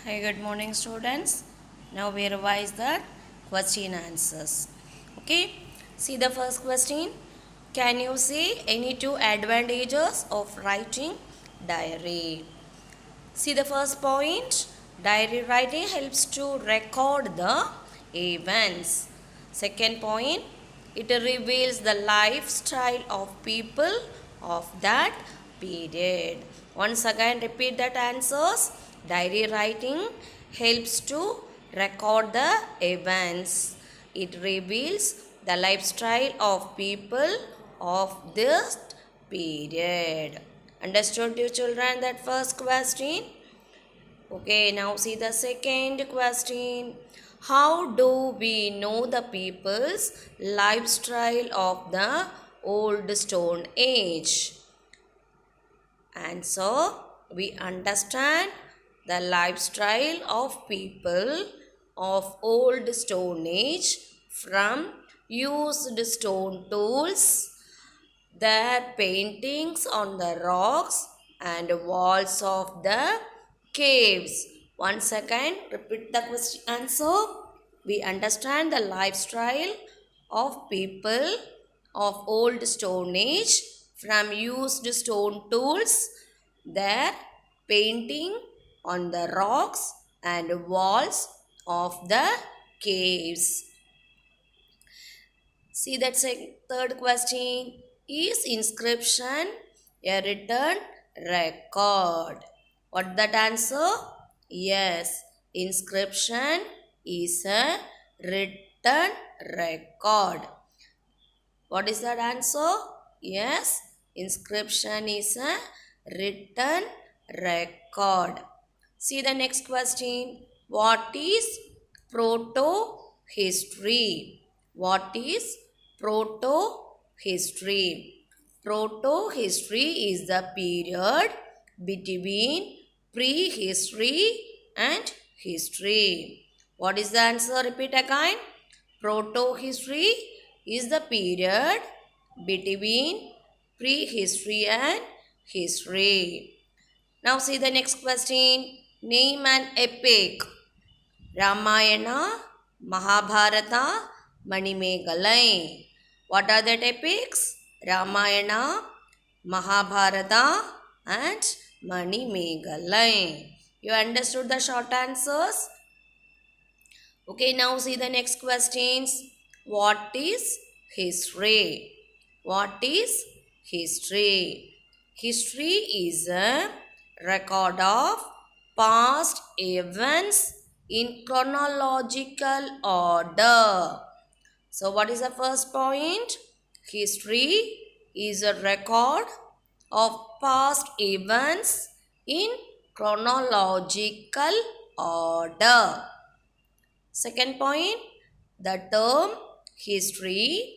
Hi, good morning, students. Now we revise the question answers. Okay, see the first question. Can you see any two advantages of writing diary? See the first point. Diary writing helps to record the events. Second point, it reveals the lifestyle of people of that period. Once again, repeat that answers. Diary writing helps to record the events. It reveals the lifestyle of people of this period. Understood, you children, that first question? Okay, now see the second question. How do we know the people's lifestyle of the old stone age? Answer, we understand the lifestyle of people of old stone age from used stone tools, their paintings on the rocks and walls of the caves. Once again, repeat the question answer. We understand the lifestyle of people of old stone age from used stone tools, their painting on the rocks and walls of the caves. See that third question. Is inscription a written record? What that answer? Yes. Inscription is a written record. What is that answer? Yes. Inscription is a written record. See the next question. What is proto history? What is proto history? Proto history is the period between prehistory and history. What is the answer? Repeat again. Proto history is the period between prehistory and history. Now see the next question. Name an epic. Ramayana, Mahabharata, Manimekalai. What are the epics? Ramayana, Mahabharata and Manimekalai. You understood the short answers? Okay, now see the next questions. What is history? What is history? History is a record of past events in chronological order. So, what is the first point? History is a record of past events in chronological order. Second point, the term history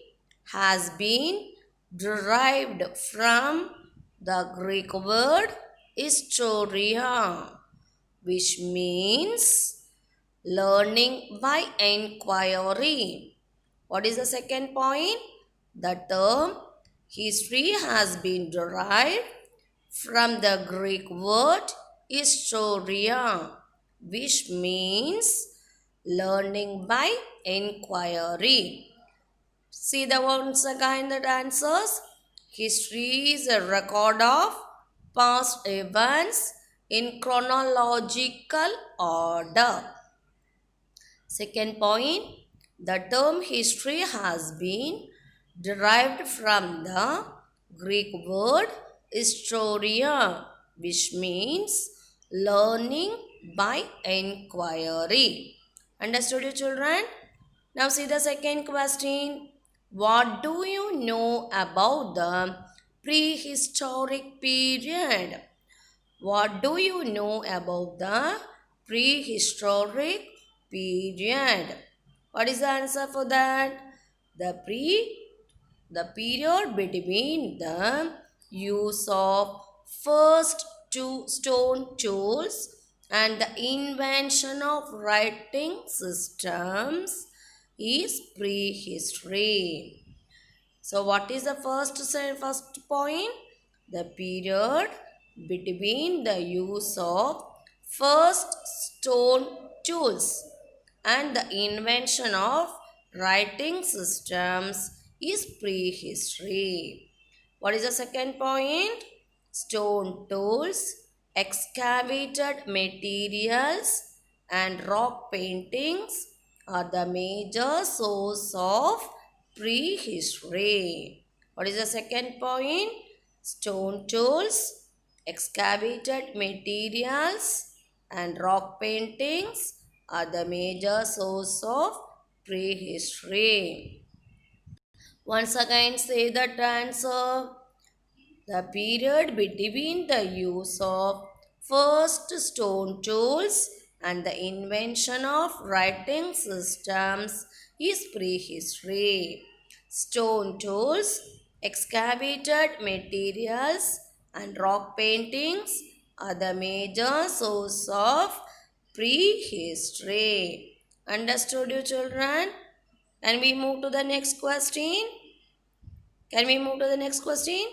has been derived from the Greek word historia, which means learning by inquiry. What is the second point? The term history has been derived from the Greek word historia, which means learning by inquiry. See the once again that answers. History is a record of past events in chronological order. Second point, the term history has been derived from the Greek word historia, which means learning by inquiry. Understood, you children? Now see the second question. What do you know about the prehistoric period? What do you know about the prehistoric period? What is the answer for that? The the period between the use of first two stone tools and the invention of writing systems is prehistory. So what is the first point? The period between the use of first stone tools and the invention of writing systems is prehistory. What is the second point? Stone tools, excavated materials, and rock paintings are the major source of prehistory. What is the second point? Stone tools, excavated materials, and rock paintings are the major source of prehistory. Once again, say that answer. The period between the use of first stone tools and the invention of writing systems is prehistory. Stone tools, excavated materials, and rock paintings are the major source of prehistory. Understood, you children? Can we move to the next question? Can we move to the next question?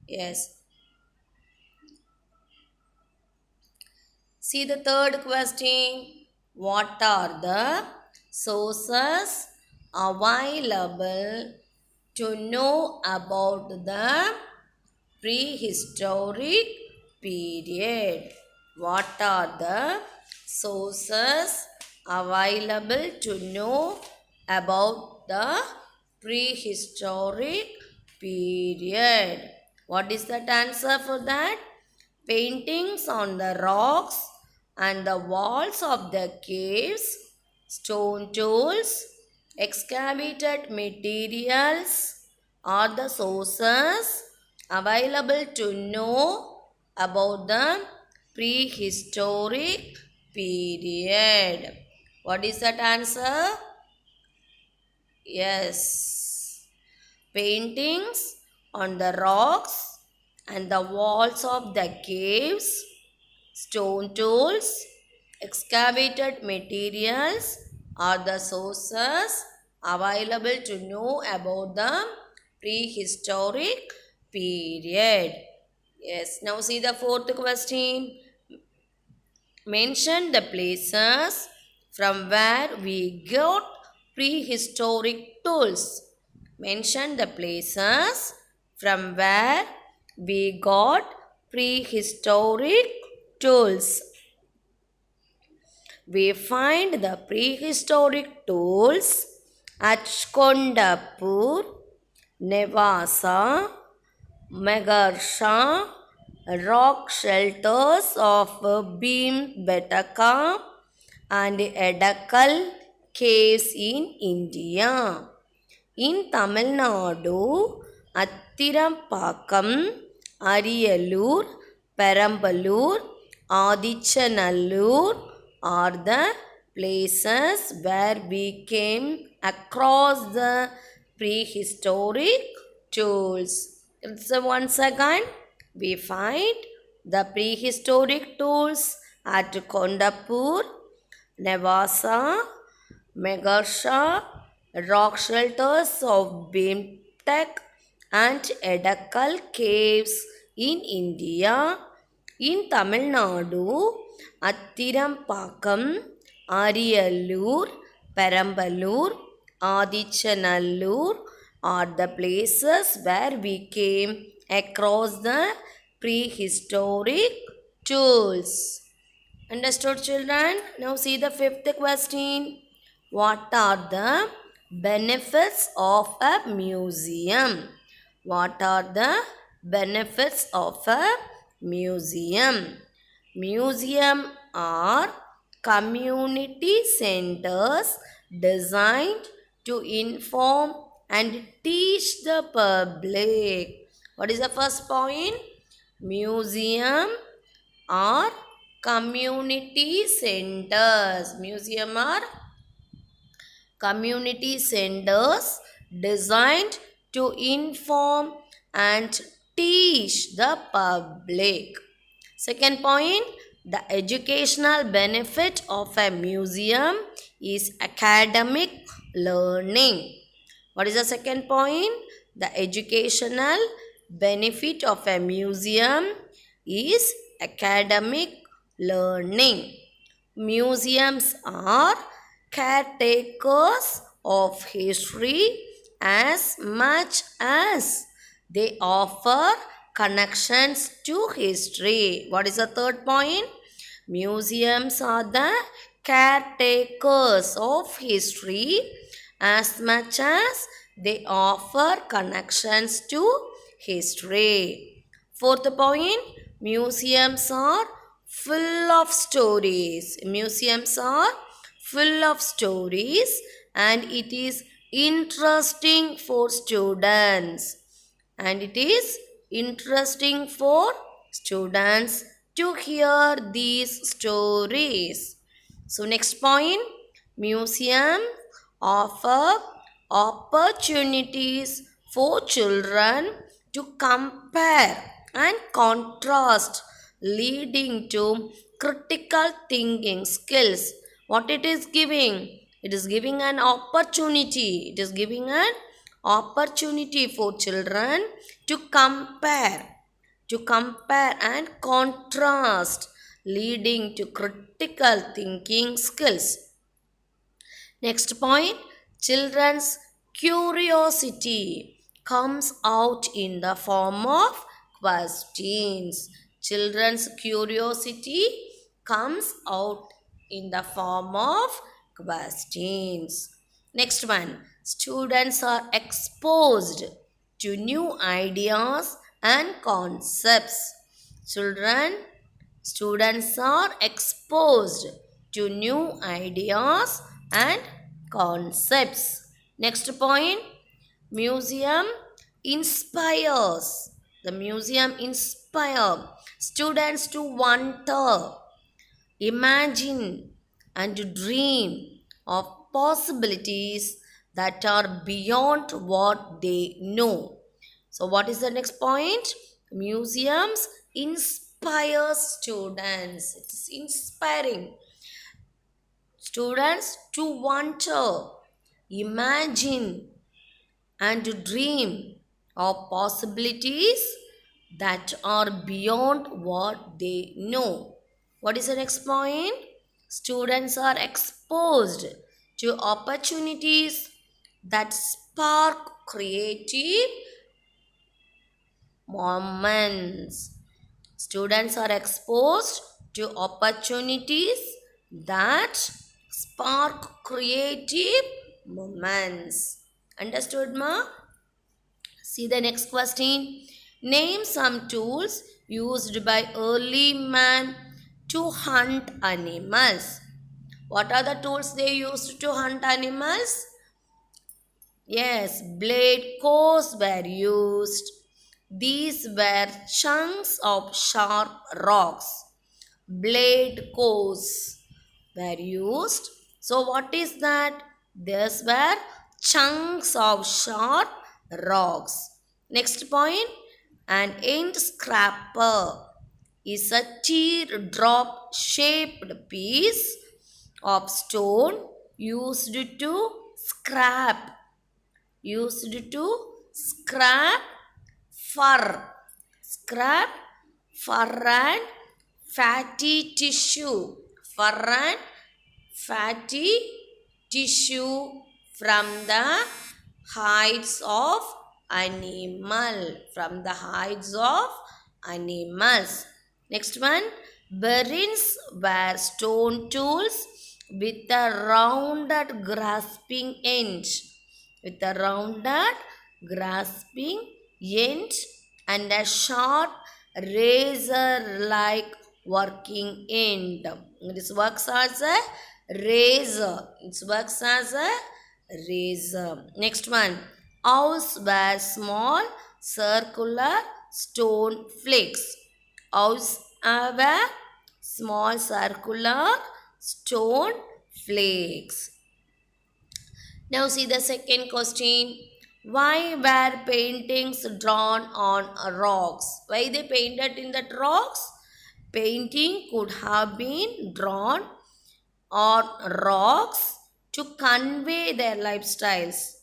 Yes. See the third question. What are the sources available to know about the prehistoric period? What are the sources available to know about the prehistoric period? What is that answer for that? Paintings on the rocks and the walls of the caves, stone tools, excavated materials are the sources available to know about the prehistoric period. What is that answer? Yes. Paintings on the rocks and the walls of the caves, stone tools, excavated materials are the sources available to know about the prehistoric period. Yes, now see the fourth question. Mention the places from where we got prehistoric tools. Mention the places from where we got prehistoric tools. We find the prehistoric tools at Kondapur, Nevasa, Megarsha, rock shelters of Bhimbetka and Edakal caves in India. In Tamil Nadu, Attirampakam, Ariyallur, Perambalur, Adichanallur are the places where we came across the prehistoric tools. So once again, we find the prehistoric tools at Kondapur, Nevasa, Megarsha, rock shelters of Bhimbetka and Edakal caves in India. In Tamil Nadu, Attirampakam, Ariyallur, Perambalur, Adichanallur are the places where we came across the prehistoric tools. Understood, children? Now see the fifth question. What are the benefits of a museum? What are the benefits of a museum? Museum are community centers designed to inform and teach the public. What is the first point? Museum are community centers. Museum are community centers designed to inform and teach the public. Second point, the educational benefit of a museum is academic learning. What is the second point? The educational benefit of a museum is academic learning. Museums are caretakers of history as much as they offer connections to history. What is the third point? Museums are the caretakers of history as much as they offer connections to history. Fourth point, museums are full of stories. Museums are full of stories and it is interesting for students. And it is interesting for students to hear these stories. So, next point, museum offer opportunities for children to compare and contrast, leading to critical thinking skills. What it is giving? It is giving an opportunity. It is giving an opportunity for children to compare and contrast, leading to critical thinking skills. Next point, children's curiosity comes out in the form of questions. Children's curiosity comes out in the form of questions. Next one, students are exposed to new ideas and concepts. Students are exposed to new ideas and concepts. Next point, museum inspires. The museum inspires students to wonder, imagine, and dream of possibilities that are beyond what they know. So, what is the next point? Museums inspire students. It's inspiring students to wonder, imagine, and to dream of possibilities that are beyond what they know. What is the next point? Students are exposed to opportunities that spark creative moments. Students are exposed to opportunities that spark creative moments. Understood, ma? See the next question. Name some tools used by early man to hunt animals. What are the tools they used to hunt animals? Yes, blade cows were used. These were chunks of sharp rocks. Blade cows were used. So, what is that? These were chunks of sharp rocks. Next point, an end scraper is a teardrop shaped piece of stone used to scrap scrap fur scrap fur and fatty tissue fatty tissue from the hides of animals. Next one, barins were stone tools with a rounded grasping end and a sharp razor like working end. This works as a razor. Next one, owls were small circular stone flakes. Owls were small circular stone flakes. Now see the second question. Why were paintings drawn on rocks? Why they painted in that rocks? Painting could have been drawn on rocks to convey their lifestyles.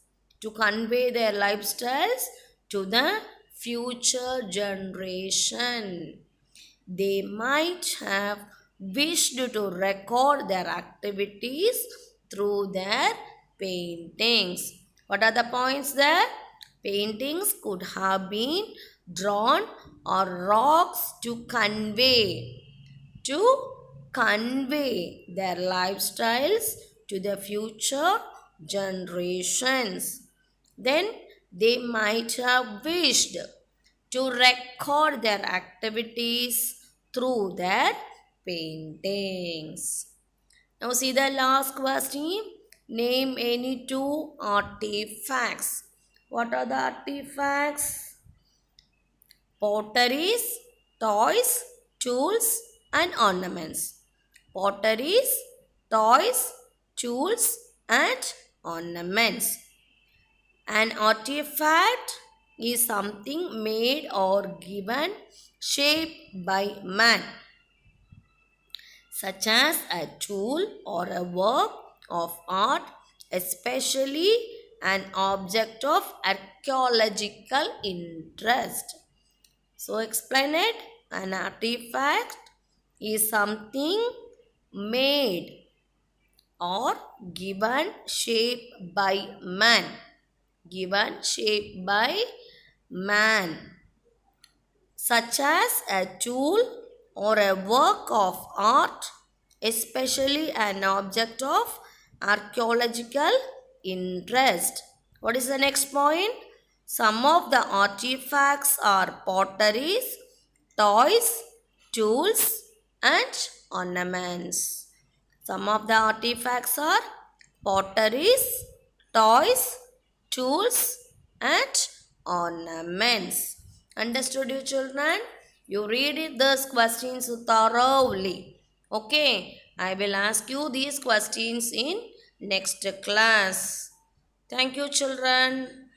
To the future generation. They might have wished to record their activities through their paintings. What are the points there? Paintings could have been drawn or rocks to convey their lifestyles to the future generations. Then they might have wished to record their activities through their paintings. Now, see the last question. Name any two artifacts. What are the artifacts? Potteries, toys, tools, and ornaments. Potteries, toys, tools, and ornaments. An artifact is something made or given shape by man, such as a tool or a work of art, especially an object of archaeological interest. So, explain it. An artifact is something made or given shape by man. Given shape by man, such as a tool or a work of art, especially an object of archaeological interest. What is the next point? Some of the artifacts are potteries, toys, tools, and ornaments. Some of the artifacts are potteries, toys, tools, and ornaments. Understood, you children? You read it, these questions thoroughly. Okay, I will ask you these questions in next class. Thank you, children.